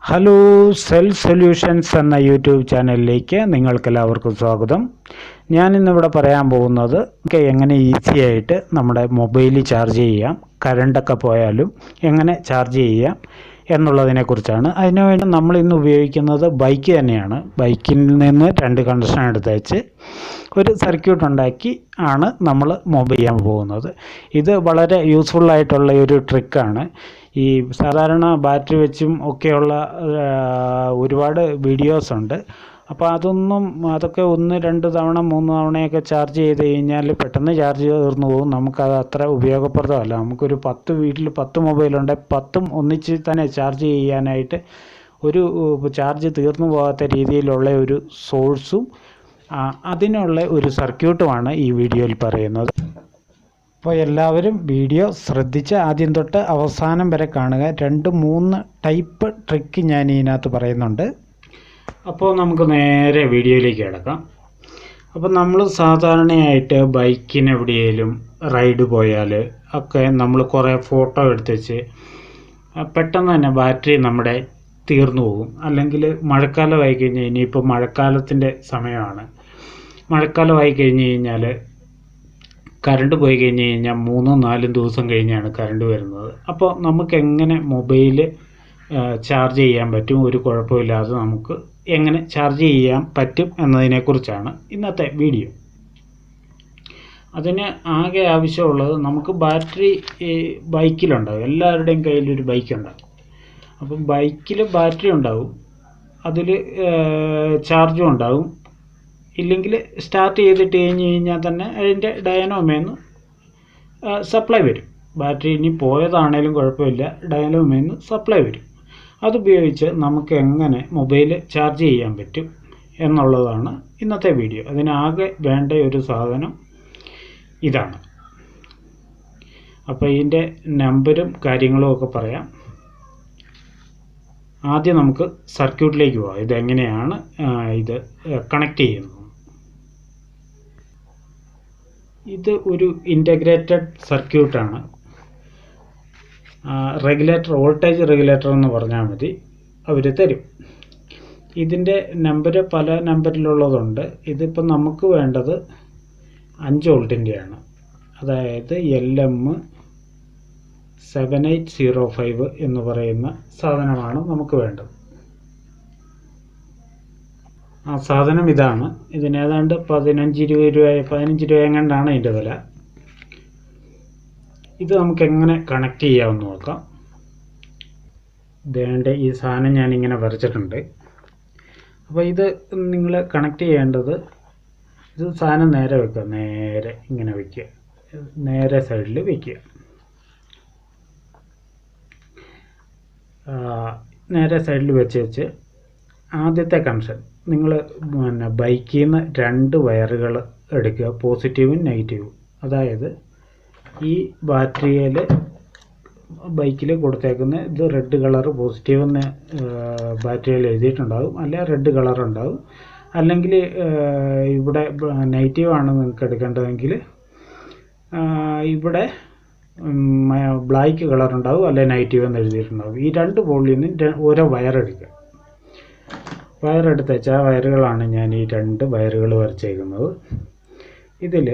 Hello self solutions എന്ന YouTube ചാനലിലേക്ക് നിങ്ങൾക്കെല്ലാവർക്കും സ്വാഗതം. ഞാനിന്നിവിടെ പറയാൻ പോകുന്നത് എങ്ങനെ ഈസി ആയിട്ട് നമ്മുടെ മൊബൈൽ ചാർജ് ചെയ്യാം, കറണ്ടൊക്കെ പോയാലും എങ്ങനെ ചാർജ് ചെയ്യാം എന്നുള്ളതിനെക്കുറിച്ചാണ്. അതിനുവേണ്ടി നമ്മൾ ഇന്ന് ഉപയോഗിക്കുന്നത് ബൈക്ക് തന്നെയാണ്. ബൈക്കിൽ നിന്ന് 2 കണക്ഷൻ എടുത്തേച്ച് ഒരു സർക്യൂട്ട് ഉണ്ടാക്കി ആണ് നമ്മൾ മൊബൈൽ ചെയ്യാൻ പോകുന്നത്. ഇത് വളരെ യൂസ്ഫുള്ളായിട്ടുള്ള ഒരു ട്രിക്കാണ്. ഈ സാധാരണ ബാറ്ററി വെച്ചും ഒക്കെയുള്ള ഒരുപാട് വീഡിയോസ് ഉണ്ട്. അപ്പോൾ അതൊക്കെ 1, 2 തവണ 3 തവണയൊക്കെ ചാർജ് ചെയ്ത് കഴിഞ്ഞാൽ പെട്ടെന്ന് ചാർജ് തീർന്നു പോകും. നമുക്കത് അത്ര ഉപയോഗപ്രദമല്ല. നമുക്കൊരു വീട്ടിൽ 10 മൊബൈലുണ്ടെങ്കിൽ 10ഉം ഒന്നിച്ച് തന്നെ ചാർജ് ചെയ്യാനായിട്ട് ഒരു ചാർജ് തീർന്നു പോകാത്ത രീതിയിലുള്ള ഒരു സോഴ്സും അതിനുള്ള ഒരു സർക്യൂട്ടുമാണ് ഈ വീഡിയോയിൽ പറയുന്നത്. അപ്പോൾ എല്ലാവരും വീഡിയോ ശ്രദ്ധിച്ച് ആദ്യം തൊട്ട് അവസാനം വരെ കാണുക. 2-3 ടൈപ്പ് ട്രിക്ക് ഞാൻ ഇതിനകത്ത് പറയുന്നുണ്ട്. അപ്പോൾ നമുക്ക് നേരെ വീഡിയോയിലേക്ക് കിടക്കാം. അപ്പോൾ നമ്മൾ സാധാരണയായിട്ട് ബൈക്കിന് എവിടെയെങ്കിലും റൈഡ് പോയാൽ ഒക്കെ നമ്മൾ കുറേ ഫോട്ടോ എടുത്ത് വെച്ച് പെട്ടെന്ന് തന്നെ ബാറ്ററി നമ്മുടെ തീർന്നു പോകും. അല്ലെങ്കിൽ മഴക്കാലമായി കഴിഞ്ഞാൽ, ഇനിയിപ്പോൾ മഴക്കാലത്തിൻ്റെ സമയമാണ്, മഴക്കാലമായി കഴിഞ്ഞ് കഴിഞ്ഞാൽ കറണ്ട് പോയി കഴിഞ്ഞ് കഴിഞ്ഞാൽ 3-4 ദിവസം കഴിഞ്ഞാണ് കറണ്ട് വരുന്നത്. അപ്പോൾ നമുക്ക് എങ്ങനെ മൊബൈൽ ചാർജ് ചെയ്യാൻ പറ്റും, ഒരു കുഴപ്പമില്ലാതെ നമുക്ക് എങ്ങനെ ചാർജ് ചെയ്യാൻ പറ്റും എന്നതിനെക്കുറിച്ചാണ് ഇന്നത്തെ വീഡിയോ. അതിന് ആകെ ആവശ്യമുള്ളത്, നമുക്ക് ബാറ്ററി ബൈക്കിലുണ്ടാകും. എല്ലാവരുടെയും കയ്യിലൊരു ബൈക്കുണ്ടാകും. അപ്പം ബൈക്കിൽ ബാറ്ററി ഉണ്ടാകും, അതിൽ ചാർജും ഉണ്ടാകും. ഇല്ലെങ്കിൽ സ്റ്റാർട്ട് ചെയ്തിട്ട് കഴിഞ്ഞാൽ തന്നെ അതിൻ്റെ ഡയനോമേന്ന് സപ്ലൈ വരും. ബാറ്ററി ഇനി പോയതാണേലും കുഴപ്പമില്ല, ഡയനോമേന്ന് സപ്ലൈ വരും. അതുപയോഗിച്ച് നമുക്ക് എങ്ങനെ മൊബൈൽ ചാർജ് ചെയ്യാൻ പറ്റും എന്നുള്ളതാണ് ഇന്നത്തെ വീഡിയോ. അതിനാകെ വേണ്ട ഒരു സാധനം ഇതാണ്. അപ്പോൾ ഇതിൻ്റെ നമ്പരും കാര്യങ്ങളും ഒക്കെ പറയാം. ആദ്യം നമുക്ക് സർക്യൂട്ടിലേക്ക് പോകാം. ഇതെങ്ങനെയാണ് ഇത് കണക്ട് ചെയ്യുന്നത്. ഇത് ഒരു ഇൻ്റഗ്രേറ്റഡ് സർക്യൂട്ടാണ്. റെഗുലേറ്റർ, വോൾട്ടേജ് റെഗുലേറ്റർ എന്ന് പറഞ്ഞാൽ മതി, അവർ തരും. ഇതിൻ്റെ നമ്പർ പല നമ്പറിലുള്ളതുണ്ട്. ഇതിപ്പോൾ നമുക്ക് വേണ്ടത് 5 വോൾട്ടിൻ്റെയാണ്. അതായത് LM7805 എന്ന് പറയുന്ന സാധനമാണ് നമുക്ക് വേണ്ടത്. ആ സാധനം ഇതാണ്. ഇതിനേതാണ്ട് 15-20 രൂപ എങ്ങാണ്ടാണ് ഇതിൻ്റെ വില. ഇത് നമുക്ക് എങ്ങനെ കണക്ട് ചെയ്യാമെന്ന് നോക്കാം. ഇതേണ്ട ഈ സാധനം ഞാനിങ്ങനെ വരച്ചിട്ടുണ്ട്. അപ്പോൾ ഇത് നിങ്ങൾ കണക്ട് ചെയ്യേണ്ടത്, ഇത് സാധനം നേരെ വെക്കുക, നേരെ ഇങ്ങനെ വയ്ക്കുക, നേരെ സൈഡിൽ വയ്ക്കുക. നേരെ സൈഡിൽ വെച്ച് ആദ്യത്തെ കണക്ഷൻ നിങ്ങൾ ബൈക്കിൽ നിന്ന് 2 വയറുകൾ എടുക്കുക, പോസിറ്റീവും നെഗറ്റീവും. അതായത് ഈ ബാറ്ററിയിൽ ബൈക്കിൽ കൊടുത്തേക്കുന്ന ഇത് റെഡ് കളർ പോസിറ്റീവ് എന്ന് ബാറ്ററിയിൽ എഴുതിയിട്ടുണ്ടാകും, അല്ലെ റെഡ് കളർ ഉണ്ടാകും. അല്ലെങ്കിൽ ഇവിടെ നെഗറ്റീവാണ് നിങ്ങൾക്ക് എടുക്കേണ്ടതെങ്കിൽ ഇവിടെ ബ്ലാക്ക് കളർ ഉണ്ടാകും, അല്ലെ നെഗറ്റീവ് എന്ന് എഴുതിയിട്ടുണ്ടാകും. ഈ 2 പോളിൽ നിന്ന് ഓരോ വയറെടുക്കുക. വയറെടുത്ത് വെച്ചാൽ ആ വയറുകളാണ് ഞാൻ ഈ 2 വയറുകൾ വരച്ചേക്കുന്നത്. ഇതിൽ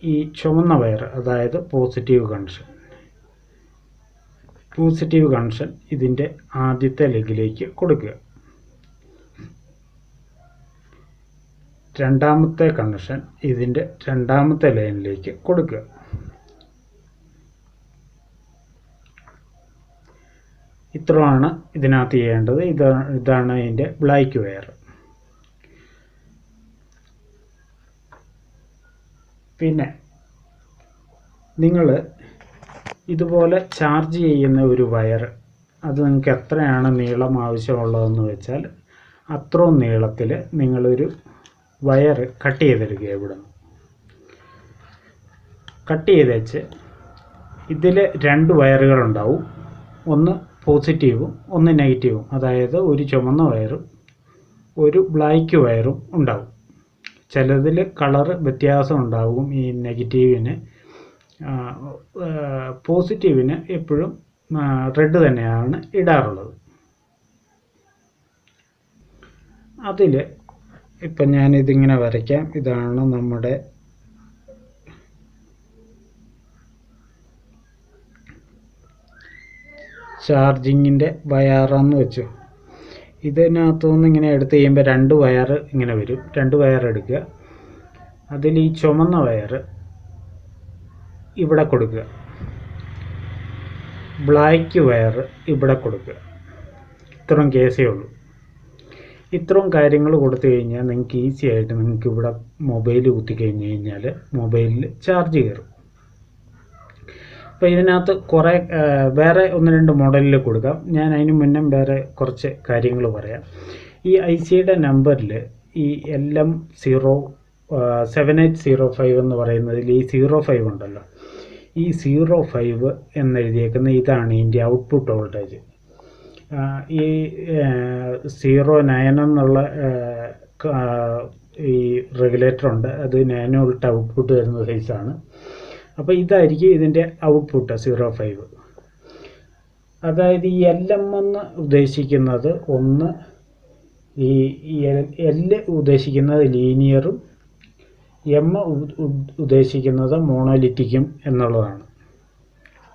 ഈ ചുവന്ന വയർ, അതായത് പോസിറ്റീവ് കണക്ഷൻ ഇതിൻ്റെ ആദ്യത്തെ ലെഗിലേക്ക് കൊടുക്കുക. രണ്ടാമത്തെ കണക്ഷൻ ഇതിൻ്റെ രണ്ടാമത്തെ ലൈനിലേക്ക് കൊടുക്കുക. ഇത്രയാണ് ഇതിനകത്ത് ചെയ്യേണ്ടത്. ഇതാണ് അതിൻ്റെ ബ്ലാക്ക് വയർ. പിന്നെ നിങ്ങൾ ഇതുപോലെ ചാർജ് ചെയ്യുന്ന ഒരു വയർ, അത് നിങ്ങൾക്ക് എത്രയാണ് നീളം ആവശ്യമുള്ളതെന്ന് വെച്ചാൽ അത്രയും നീളത്തിൽ നിങ്ങളൊരു വയർ കട്ട് ചെയ്തെടുക്കുക. ഇവിടെ നിന്ന് കട്ട് ചെയ്ത് വെച്ച് ഇതിൽ 2 വയറുകളുണ്ടാവും, ഒന്ന് പോസിറ്റീവും ഒന്ന് നെഗറ്റീവും. അതായത് ഒരു ചുമന്ന വയറും ഒരു ബ്ലാക്ക് വയറും ഉണ്ടാവും. ചിലതിൽ കളറ് വ്യത്യാസം ഉണ്ടാകും. ഈ നെഗറ്റീവിന് പോസിറ്റീവിന് എപ്പോഴും റെഡ് തന്നെയാണ് ഇടാറുള്ളത്. അതിൽ ഇപ്പം ഞാനിതിങ്ങനെ വരയ്ക്കാം. ഇതാണ് നമ്മുടെ ചാർജിങ്ങിൻ്റെ വയറെന്ന് വെച്ചു. ഇതിനകത്തുനിന്ന് ഇങ്ങനെ എടുത്ത് കഴിയുമ്പോൾ 2 വയർ ഇങ്ങനെ വരും. 2 വയർ എടുക്കുക. അതിൽ ഈ ചുമന്ന വയർ ഇവിടെ കൊടുക്കുക, ബ്ലാക്ക് വയർ ഇവിടെ കൊടുക്കുക. ഇത്രയും കേസേ ഉള്ളൂ. ഇത്രയും കാര്യങ്ങൾ കൊടുത്തു കഴിഞ്ഞാൽ നിങ്ങൾക്ക് ഈസി ആയിട്ട് നിങ്ങൾക്ക് ഇവിടെ മൊബൈൽ കുത്തിക്കഴിഞ്ഞ് കഴിഞ്ഞാൽ മൊബൈലിൽ ചാർജ് കയറും. അപ്പോൾ ഇതിനകത്ത് കുറേ വേറെ 1-2 മോഡലിൽ കൊടുക്കാം. ഞാൻ അതിന് മുന്നേ വേറെ കുറച്ച് കാര്യങ്ങൾ പറയാം. ഈ ICയുടെ നമ്പറിൽ ഈ LM07805 എന്ന് പറയുന്നതിൽ ഈ 05 ഉണ്ടല്ലോ, ഈ 05 എന്നെഴുതിയേക്കുന്ന ഇതാണ് ഇതിൻ്റെ ഔട്ട്പുട്ട് വോൾട്ടേജ്. ഈ 09 എന്നുള്ള ഈ റെഗുലേറ്റർ ഉണ്ട്, അത് 9 വോൾട്ട് ഔട്ട്പുട്ട് വരുന്ന സൈസാണ്. അപ്പോൾ ഇതായിരിക്കും ഇതിൻ്റെ ഔട്ട്പുട്ട് 05. അതായത് ഈ LM എന്ന് ഉദ്ദേശിക്കുന്നത് ഒന്ന്, ഈ L ഉദ്ദേശിക്കുന്നത് ലീനിയറും M ഉദ്ദേശിക്കുന്നത് മോണോലിറ്റിക്കും എന്നുള്ളതാണ്.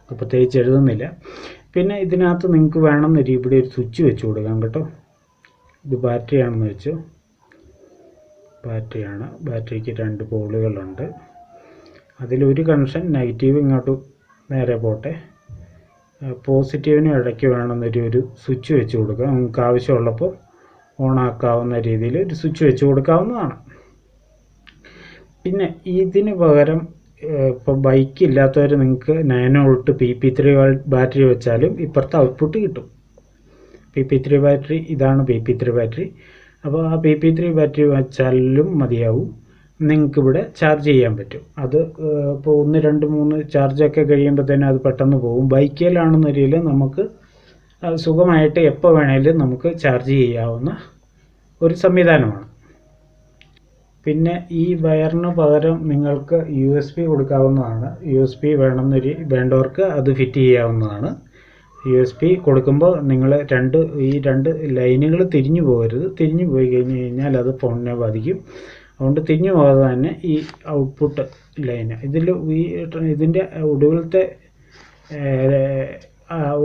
പ്രത്യേകിച്ച് എഴുതുന്നില്ല. പിന്നെ ഇതിനകത്ത് നിങ്ങൾക്ക് വേണമെന്നൊരു ഇവിടെ ഒരു സ്വിച്ച് വെച്ച് കൊടുക്കാം കേട്ടോ. ഇത് ബാറ്ററിയാണെന്ന് വെച്ചു. ബാറ്ററിയാണ്. ബാറ്ററിക്ക് 2 പോളുകളുണ്ട്. അതിലൊരു കണക്ഷൻ നെഗറ്റീവ് ഇങ്ങോട്ട് നേരെ പോട്ടെ, പോസിറ്റീവിനും ഇടയ്ക്ക് വേണമെന്നൊരു സ്വിച്ച് വെച്ച് കൊടുക്കുക. നിങ്ങൾക്ക് ആവശ്യമുള്ളപ്പോൾ ഓണാക്കാവുന്ന രീതിയിൽ ഒരു സ്വിച്ച് വെച്ച് കൊടുക്കാവുന്നതാണ്. പിന്നെ ഇതിന് പകരം ഇപ്പോൾ ബൈക്ക് ഇല്ലാത്തവർ നിങ്ങൾക്ക് 9 വോൾട്ട് PP3 ബാറ്ററി വെച്ചാലും ഇപ്പുറത്തെ ഔട്ട്പുട്ട് കിട്ടും. PP3 ബാറ്ററി ഇതാണ് PP3 ബാറ്ററി. അപ്പോൾ ആ PP3 ബാറ്ററി വെച്ചാലും മതിയാവും. നിങ്ങൾക്കിവിടെ ചാർജ് ചെയ്യാൻ പറ്റും. അത് ഇപ്പോൾ 1, 2, 3 ചാർജൊക്കെ കഴിയുമ്പോൾ തന്നെ അത് പെട്ടെന്ന് പോകും. ബൈക്കിലാണെന്നൊരിൽ നമുക്ക് സുഖമായിട്ട് എപ്പോൾ വേണേലും നമുക്ക് ചാർജ് ചെയ്യാവുന്ന ഒരു സംവിധാനമാണ്. പിന്നെ ഈ വയറിന് പകരം നിങ്ങൾക്ക് USB കൊടുക്കാവുന്നതാണ്. USB വേണ്ടവർക്ക് അത് ഫിറ്റ് ചെയ്യാവുന്നതാണ്. USB കൊടുക്കുമ്പോൾ നിങ്ങൾ ഈ രണ്ട് ലൈനുകൾ തിരിഞ്ഞു പോകരുത്. തിരിഞ്ഞു പോയി കഴിഞ്ഞ് കഴിഞ്ഞാൽ അത് ഫോണിനെ ബാധിക്കും. അതുകൊണ്ട് തിരിഞ്ഞു പോകാതെ തന്നെ ഈ ഔട്ട്പുട്ട് ലൈന് ഇതിൻ്റെ ഒടുവിലത്തെ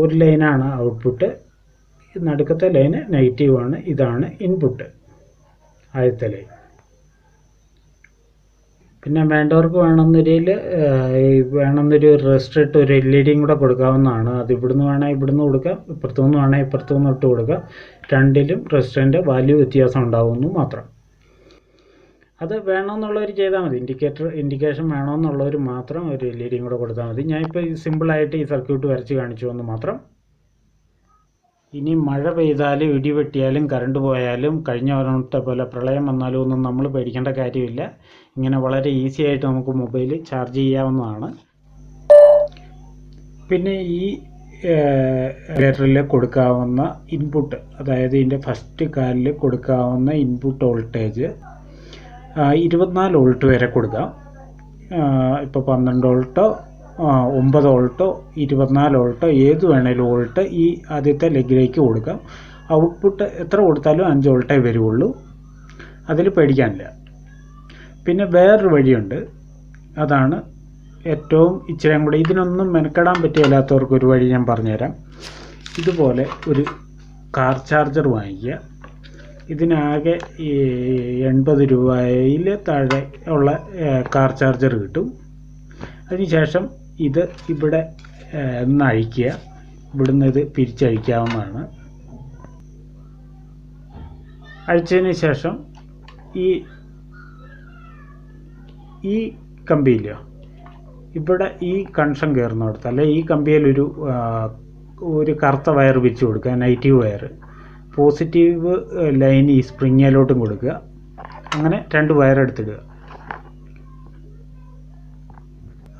ഒരു ലൈനാണ് ഔട്ട്പുട്ട്, നടുക്കത്തെ ലൈന് നെഗറ്റീവാണ്. ഇതാണ് ഇൻപുട്ട്, ആദ്യത്തെ ലൈൻ. പിന്നെ വേണ്ടവർക്ക് വേണമെന്നൊരു റെസിസ്റ്റർ ഇട്ട് ഒരു LED കൂടെ കൊടുക്കാവുന്നതാണ്. അത് ഇവിടുന്ന് വേണേൽ ഇവിടുന്ന് കൊടുക്കാം, ഇപ്പുറത്തുനിന്ന് വേണേൽ ഇപ്പുറത്തുനിന്ന് ഇട്ട് കൊടുക്കാം. രണ്ടിലും റെസിസ്റ്ററിൻ്റെ വാല്യൂ വ്യത്യാസം ഉണ്ടാകുന്നു മാത്രം. അത് വേണമെന്നുള്ളവർ ചെയ്താൽ മതി. ഇൻഡിക്കേഷൻ വേണമെന്നുള്ളവർ മാത്രം ഒരു LED കൂടെ കൊടുത്താൽ മതി. ഞാനിപ്പോൾ സിമ്പിളായിട്ട് ഈ സർക്യൂട്ട് വരച്ച് കാണിച്ചു എന്ന് മാത്രം. ഇനി മഴ പെയ്താലും ഇടി വെട്ടിയാലും കറണ്ട് പോയാലും കഴിഞ്ഞ വർഷത്തെ പോലെ പ്രളയം വന്നാലും ഒന്നും നമ്മൾ പേടിക്കേണ്ട കാര്യമില്ല. ഇങ്ങനെ വളരെ ഈസി ആയിട്ട് നമുക്ക് മൊബൈൽ ചാർജ് ചെയ്യാവുന്നതാണ്. പിന്നെ ഈ ബാറ്ററിയിൽ കൊടുക്കാവുന്ന ഇൻപുട്ട്, അതായത് ഇതിൻ്റെ ഫസ്റ്റ് കാലിൽ കൊടുക്കാവുന്ന ഇൻപുട്ട് വോൾട്ടേജ് 24 വോൾട്ട് വരെ കൊടുക്കാം. ഇപ്പോൾ 12 വോൾട്ടോ 9 വോൾട്ടോ 24 വോൾട്ടോ ഏത് വേണേലും വോൾട്ട് ഈ ആദ്യത്തെ ലെഗിലേക്ക് കൊടുക്കാം. ഔട്ട്പുട്ട് എത്ര കൊടുത്താലും 5 വോൾട്ടേ വരുള്ളൂ. അതിൽ പേടിക്കാനില്ല. പിന്നെ വേറൊരു വഴിയുണ്ട്, അതാണ് ഏറ്റവും ഇച്ചിരിയും കൂടെ ഇതിനൊന്നും മെനക്കെടാൻ പറ്റില്ലാത്തവർക്ക് ഒരു വഴി ഞാൻ പറഞ്ഞുതരാം. ഇതുപോലെ ഒരു കാർ ചാർജർ വാങ്ങിക്കുക. ഇതിനാകെ 80 രൂപയിൽ താഴെ ഉള്ള കാർ ചാർജർ കിട്ടും. അതിനുശേഷം ഇത് ഇവിടെ ഒന്ന് അഴിക്കുക. ഇവിടുന്ന് ഇത് പിരിച്ചഴിക്കാവുന്നതാണ്. അഴിച്ചതിന് ശേഷം ഈ കമ്പിയില്ലോ ഇവിടെ ഈ കണക്ഷൻ കയറുന്നിടത്ത് അല്ലെ ഈ കമ്പിയിൽ ഒരു കറുത്ത വയർ പിരിച്ചു കൊടുക്കുക, നെഗറ്റീവ് വയർ. പോസിറ്റീവ് ലൈൻ ഈ സ്പ്രിങ്ങിലോട്ടും കൊടുക്കുക. അങ്ങനെ 2 വയർ എടുത്തിടുക.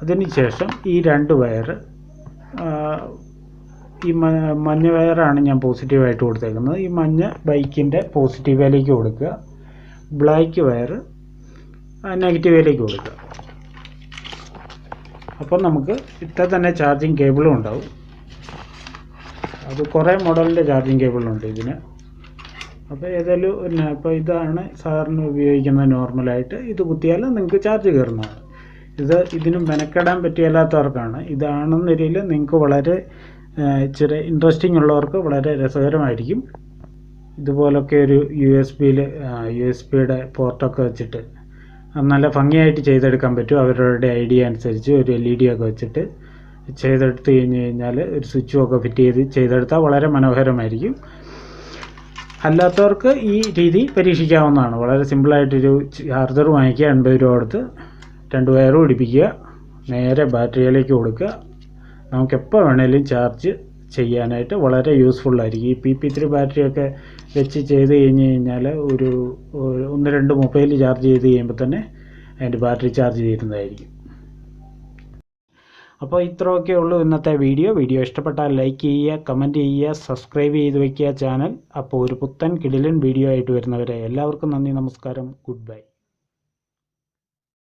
അതിനുശേഷം ഈ 2 വയർ, ഈ മഞ്ഞ വയറാണ് ഞാൻ പോസിറ്റീവായിട്ട് കൊടുത്തേക്കുന്നത്. ഈ മഞ്ഞ ബൈക്കിൻ്റെ പോസിറ്റീവിലേക്ക് കൊടുക്കുക. ബ്ലാക്ക് വയർ നെഗറ്റീവിലേക്ക് കൊടുക്കുക. അപ്പം നമുക്ക് ഇത്ര തന്നെ ചാർജിങ് കേബിളും ഉണ്ടാവും. അത് കുറേ മോഡലിൻ്റെ ചാർജിങ് കേബിളുണ്ട് ഇതിന്. അപ്പോൾ ഏതായാലും പിന്നെ ഇപ്പോൾ ഇതാണ് സാധാരണ ഉപയോഗിക്കുന്നത് നോർമലായിട്ട്. ഇത് കുത്തിയാൽ നിങ്ങൾക്ക് ചാർജ് കയറുന്നതാണ്. ഇതിന് മെനക്കെടാൻ പറ്റിയല്ലാത്തവർക്കാണ്. ഇതാണെന്നൊരിൽ നിങ്ങൾക്ക് വളരെ ഇച്ചിരി ഇൻട്രസ്റ്റിംഗ് ഉള്ളവർക്ക് വളരെ രസകരമായിരിക്കും. ഇതുപോലൊക്കെ ഒരു USB-യുടെ പോർട്ടൊക്കെ വെച്ചിട്ട് നല്ല ഭംഗിയായിട്ട് ചെയ്തെടുക്കാൻ പറ്റും. അവരുടെ ഐഡിയ അനുസരിച്ച് ഒരു LED ഒക്കെ വെച്ചിട്ട് ചെയ്തെടുത്ത് കഴിഞ്ഞാൽ ഒരു സ്വിച്ചും ഒക്കെ ഫിറ്റ് ചെയ്തെടുത്താൽ വളരെ മനോഹരമായിരിക്കും. അല്ലാത്തവർക്ക് ഈ രീതി പരീക്ഷിക്കാവുന്നതാണ്. വളരെ സിമ്പിളായിട്ടൊരു ചാർജർ വാങ്ങിക്കുക, 80 രൂപ കൊടുത്ത് 2 വയറും പിടിപ്പിക്കുക, നേരെ ബാറ്ററിയിലേക്ക് കൊടുക്കുക. നമുക്കെപ്പോൾ വേണേലും ചാർജ് ചെയ്യാനായിട്ട് വളരെ യൂസ്ഫുള്ളായിരിക്കും. ഈ PP3 ബാറ്ററിയൊക്കെ വെച്ച് ചെയ്ത് കഴിഞ്ഞാൽ ഒരു 1-2 മൊബൈൽ ചാർജ് ചെയ്ത് കഴിയുമ്പോൾ തന്നെ അതിൻ്റെ ബാറ്ററി ചാർജ് ചെയ്യുന്നതായിരിക്കും. അപ്പോൾ ഇത്രയൊക്കെ ഉള്ളൂ ഇന്നത്തെ വീഡിയോ. ഇഷ്ടപ്പെട്ടാൽ ലൈക്ക് ചെയ്യുക, കമൻറ്റ് ചെയ്യുക, സബ്സ്ക്രൈബ് ചെയ്ത് വയ്ക്കുക ചാനൽ. അപ്പോൾ ഒരു പുത്തൻ കിടിലൻ വീഡിയോ ആയിട്ട് വരുന്നവരെ എല്ലാവർക്കും നന്ദി, നമസ്കാരം, ഗുഡ് ബൈ.